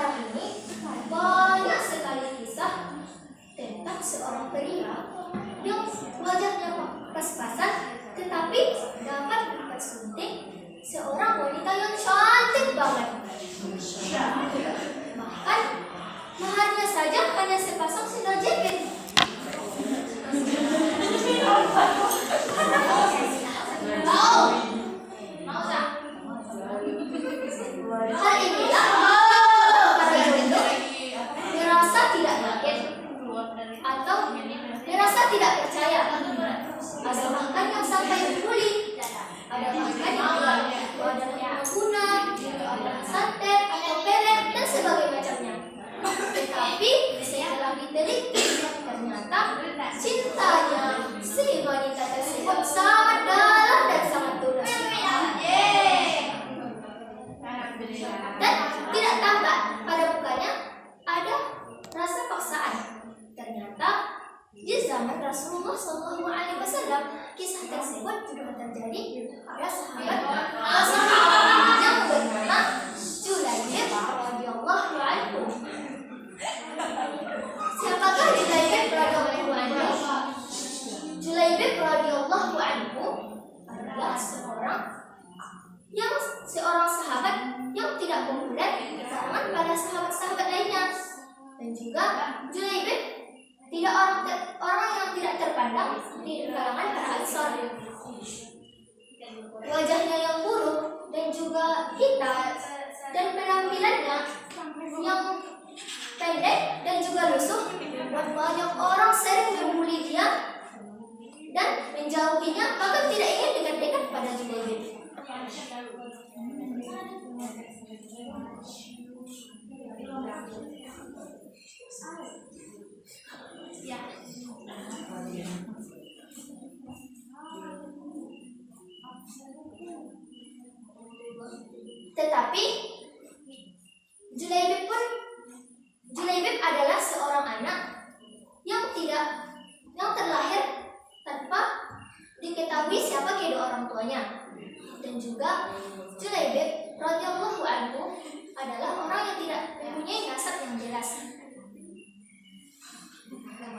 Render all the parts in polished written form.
sekarang ini banyak sekali kisah tentang seorang pria yang wajahnya pas-pasan tetapi dapat mempersunting seorang wanita yang cantik banget. Bahkan maharnya saja hanya sepasang sendal jepit. Hal inilah para jodoh merasa tidak yakin atau merasa tidak percaya. Ada bahkan yang sampai berbuli, ada bahkan yang adalah guna, ada santet atau pelet dan sebagainya macamnya. Tetapi setelah diteliti, ternyata cintanya si wanita tersebut sangat dalam dan sangat tulus. Dan tidak tampak pada mukanya ada rasa paksaan. Ternyata di zaman Rasulullah SAW kisah tersebut juga terjadi pada sahabat Rasulullah yang bernama Julaibib radhiyallahu anhu. Siapakah Julaibib radhiyallahu anhu? Julaibib radhiyallahu anhu adalah seorang sahabat yang tidak populer di kalangan pada sahabat-sahabat lainnya, dan juga Julaibib tidak orang yang tidak terpandang di kalangan para Ansar. Wajahnya yang buruk dan juga hitam dan penampilannya yang pendek dan juga lusuh membuat banyak orang sering membuli dia dan menjauhinya, bahkan tidak ingin dekat-dekat pada Julaibib. Tetapi Julaibib adalah seorang anak yang terlahir tanpa diketahui siapa kedua orang tuanya, dan juga Julaibib radhiyallahu anhu adalah orang yang tidak mempunyai nasab yang jelas.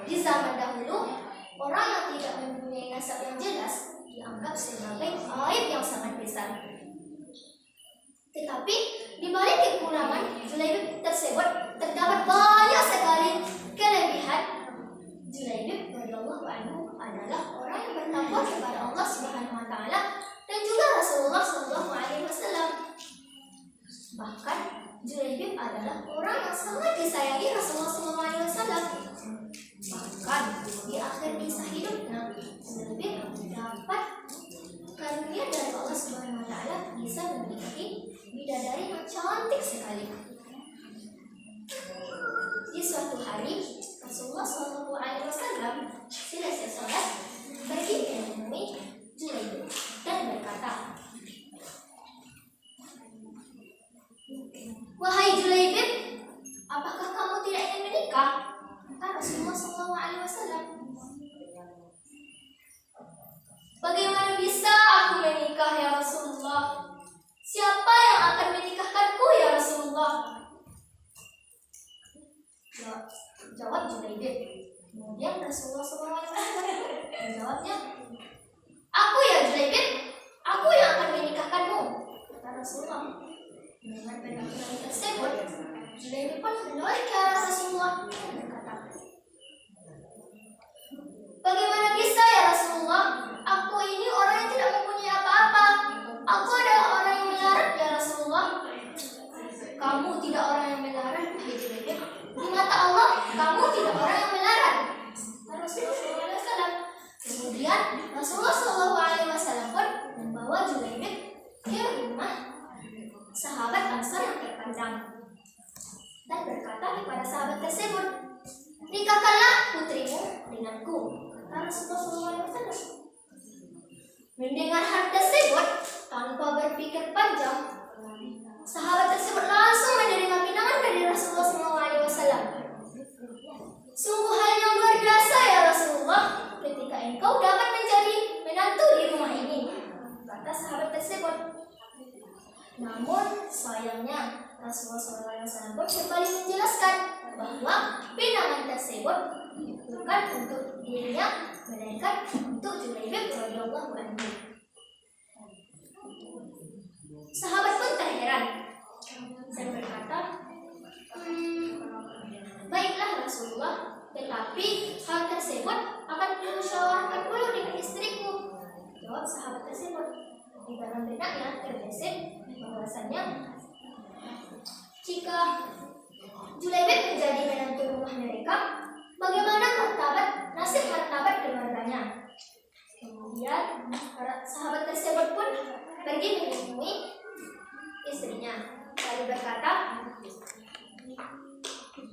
Di zaman dahulu, orang yang tidak mempunyai nasab yang jelas dianggap sebagai aib yang sangat besar. Tetapi di balik kekurangan Julaibib tersebut terdapat banyak sekali kelebihan. Julaibib radhiyallahu anhu adalah orang yang bertakwa kepada Allah Subhanahu wa taala dan juga Rasulullah sallallahu alaihi wasallam. Bahkan Julaibib adalah orang yang sangat disayangi Rasulullah sallallahu alaihi wasallam. Bahkan di akhir kisah hidupnya, Julaibib dapat karunia dari Allah Subhanahu wa taala bisa menikahi bidadari yang cantik sekali. Di suatu hari, Rasulullah SAW selesai sholat pergi menemui Julaibib dan berkata, "Wahai Julaibib, apakah kamu tidak ingin menikah?" Kata Rasulullah SAW. "Bagaimana bisa aku menikah ya Rasulullah? Siapa yang akan menikahkanku ya Rasulullah?" Jawab Julaibib. Kemudian Rasulullah SAW menjawabnya, "Aku ya Julaibib, aku yang akan menikahkanmu," kata Rasulullah. Dengan penampilan tersebut, Julaibib pun menoleh ke arah Rasulullah dan berkata, "Bagaimana bisa ya Rasulullah? Aku ini orang yang tidak mempunyai apa-apa. Aku adalah orang yang melarat ya Rasulullah." "Kamu tidak orang yang melarat, Julaibib. Di mata Allah, kamu tidak orang yang melarat," kata Rasulullah SAW. Kemudian Rasulullah SAW pun membawa Julaibib ke rumah sahabat Ansar yang terpandang dan berkata kepada sahabat tersebut, "Nikahkanlah putrimu denganku," kata Rasulullah SAW. Mendengar hal tersebut, tanpa berpikir panjang, sahabat tersebut langsung menerima pinangan dari Rasulullah SAW. "Sungguh hal yang luar biasa ya Rasulullah, ketika engkau dapat menjadi menantu di rumah ini," kata sahabat tersebut. Namun sayangnya Rasulullah SAW pun kembali menjelaskan bahwa pinangan tersebut bukan untuk dirinya, melainkan untuk Julaibib radhiyallahu anhu. Sahabat pun terheran. Saya berkata, baiklah Rasulullah, tetapi hal tersebut akan dimusyawarahkan dulu dengan istriku. Jawab sahabat tersebut. Di dalam benaknya terbesit bahwasannya jika Julaibib menjadi menantu rumah mereka, bagaimana nasib martabat keluarganya. Kemudian sahabat tersebut pun pergi menemui istrinya, lalu berkata,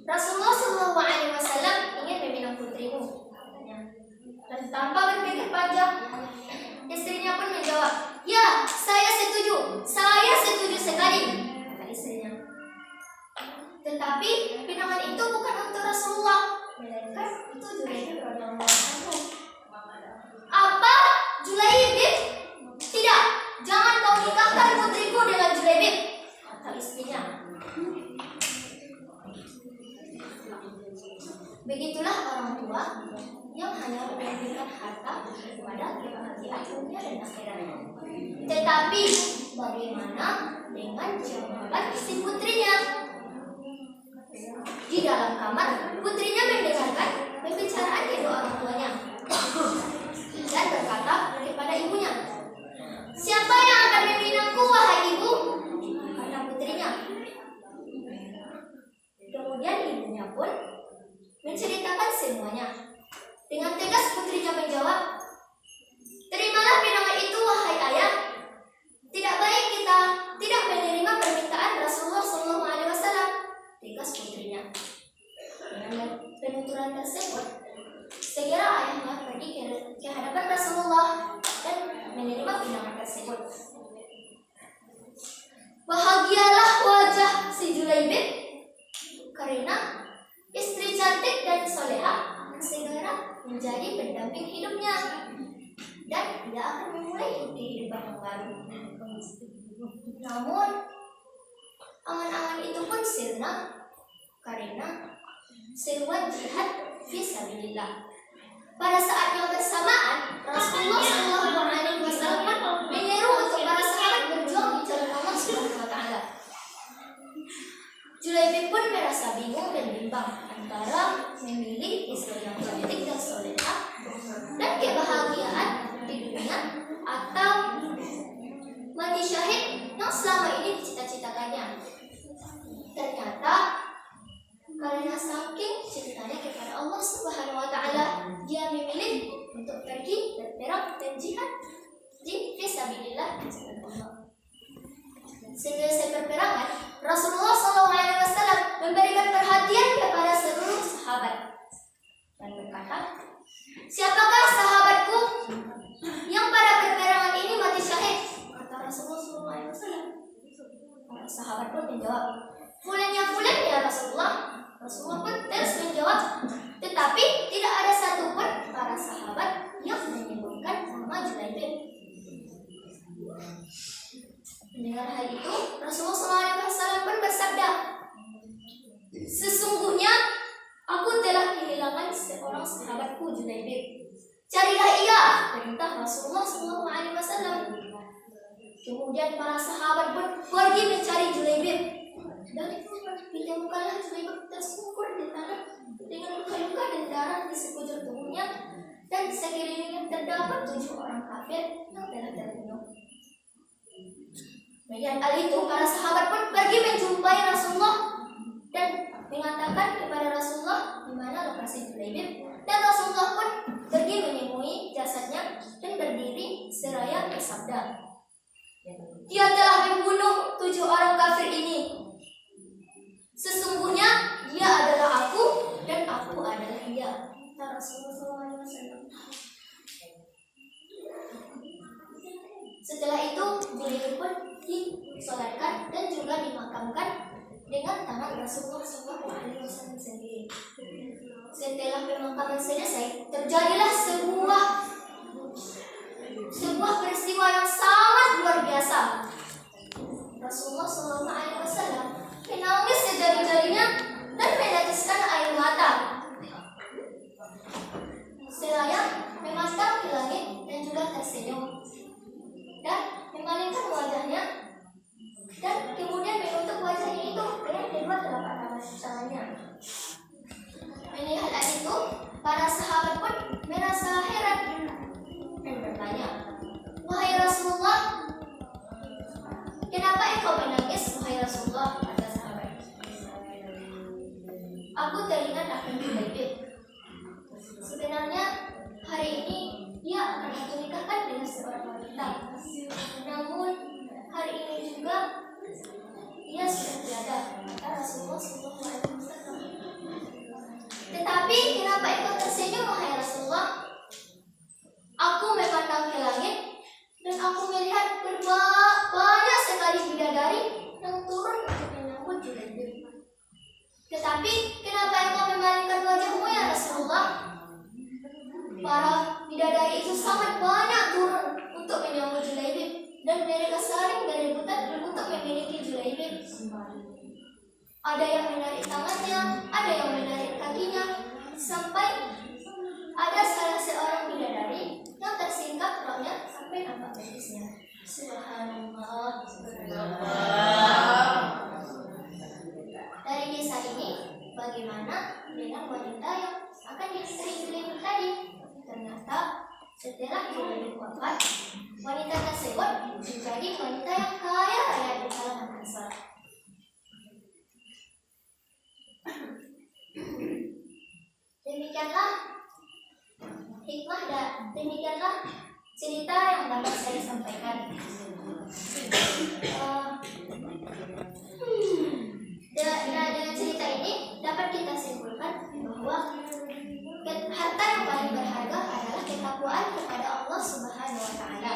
Rasulullah SAW ingin meminang putrimu, katanya. Dan tanpa berpikir panjang, istrinya pun menjawab, ya, saya setuju sekali, kata istrinya. Tetapi pinangan itu bukan untuk Rasulullah, melainkan itu Julaibib radhiyallahu anhu. Apa? Julaibib? Tidak, jangan kau nikahkan putriku dengan Julaibib, kata istrinya. Begitulah orang tua yang hanya memberikan harta kepada kebahagiaan dunia dan akhirat. Tetapi bagaimana dengan jawaban si putrinya? Di dalam kamar, putrinya mendengarkan pembicaraan kedua orang tuanya dan berkata kepada ibunya, siapa yang akan meminangku, wahai ibu? Kata putrinya. Kemudian ibunya pun menceritakan semuanya. Dengan tegas putrinya menjawab, terimalah pinangan itu, wahai ayah. Tidak baik kita tidak menerima permintaan Rasulullah SAW. Tegas putrinya. Dengan penuturan tersebut, segera ayahnya pergi ke hadapan Rasulullah dan menerima pinangan tersebut. Bahagialah wajah si Julaibib karena istri cantik dan soleha akan segera menjadi pendamping hidupnya dan tidak akan memulai kehidupan yang baru. Namun angan-angan itu pun sirna karena seruan jihad fisabilillah. Pada saat yang bersamaan, Rasulullah SAW menyeru untuk para sahabat berjuang di jalan Allah Subhanahu wa Ta'ala. Julaibib pun merasa bingung dan bimbang antara memilih istri yang cantik dan soleha dan kebahagiaan di dunia atau mati syahid yang selama ini dicita-citakannya. Ternyata karena saking cintanya kepada Allah Subhanahu wa Ta'ala, dia memilih untuk pergi berperang dan jihad di fisabilillah di jalan Allah. Selesai perperangan, Rasulullah SAW memberikan perhatian kepada seluruh sahabat dan berkata, siapakah sahabatku yang pada perperangan ini mati syahid? Kata Rasulullah SAW. Para sahabat pun menjawab, fulan ya Rasulullah. Rasulullah pun terus menjawab, tetapi tidak ada satupun para sahabat yang menyebutkan nama Julaibib. Mendengar hal itu, Rasulullah SAW pun bersabda, sesungguhnya aku telah kehilangan seorang sahabatku Julaibib. Carilah ia, perintah Rasulullah SAW. Kemudian para sahabat pun pergi mencari Julaibib. Dan ditemukanlah Julaibib tersungkur di tanah dengan luka-luka dan darah di sekujur tubuhnya, dan di sekelilingnya terdapat 7 orang kafir yang telah terbunuh. Melihat hal itu, para sahabat pun pergi menjumpai Rasulullah dan mengatakan kepada Rasulullah di mana lokasi Julaibib, dan Rasulullah pun pergi menemui jasadnya dan berdiri seraya bersabda, dia telah membunuh 7 orang kafir ini. Sesungguhnya dia adalah aku dan aku adalah dia, kata Rasulullah SAW. Setelah itu Julaibib pun disolatkan dan juga dimakamkan dengan tangan Rasulullah SAW sendiri. Setelah pemakaman selesai, terjadilah sebuah peristiwa yang sangat luar biasa. Rasulullah SAW menangis sejadi-jadinya dan aku teringat akan Jubair. Sebenarnya hari ini dia akan aku nikahkan dengan seorang wanita. Namun hari ini juga dia sudah tiada, kata Rasulullah SAW. Tetapi kenapa engkau tersenyum, wahai Rasulullah? Aku memandang ke langit dan aku melihat banyak sekali bidadari yang turun untuk menyambut Jubair. Tetapi kenapa engkau memalingkan wajahmu, ya Rasulullah? Para bidadari itu sangat banyak turun untuk menyambut Jubair dan mereka saling berebutan untuk memiliki Jubair. Ada yang menarik tangannya, ada yang menarik kakinya, sampai ada salah seorang bidadari yang tersingkap rohnya sampai nampak betisnya. Subhanallah. Dari kisah ini, bagaimana dengan wanita yang akan diistri Jubair tadi? Ternyata setelah Jubair wafat, wanita tersebut menjadi wanita yang kaya raya di kalangan Ansar. Demikianlah cerita yang dapat saya sampaikan. Dengan cerita ini dapat kita simpulkan bahwa harta yang paling berharga adalah ketakwaan kepada Allah Subhanahu wa Ta'ala.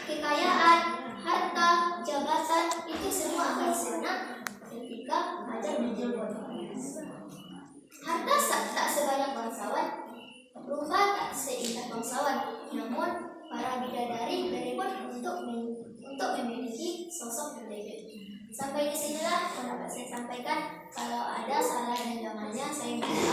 Kekayaan, harta, jabatan itu semua akan sirna ketika ajal menjemput. Harta tak sebanyak bangsawan, rumah tak seindah bangsawan, namun para bidadari berebut untuk memiliki sosok Jubair. Sampai di sinilah yang dapat saya sampaikan. Kalau ada salah dan jawabannya saya minta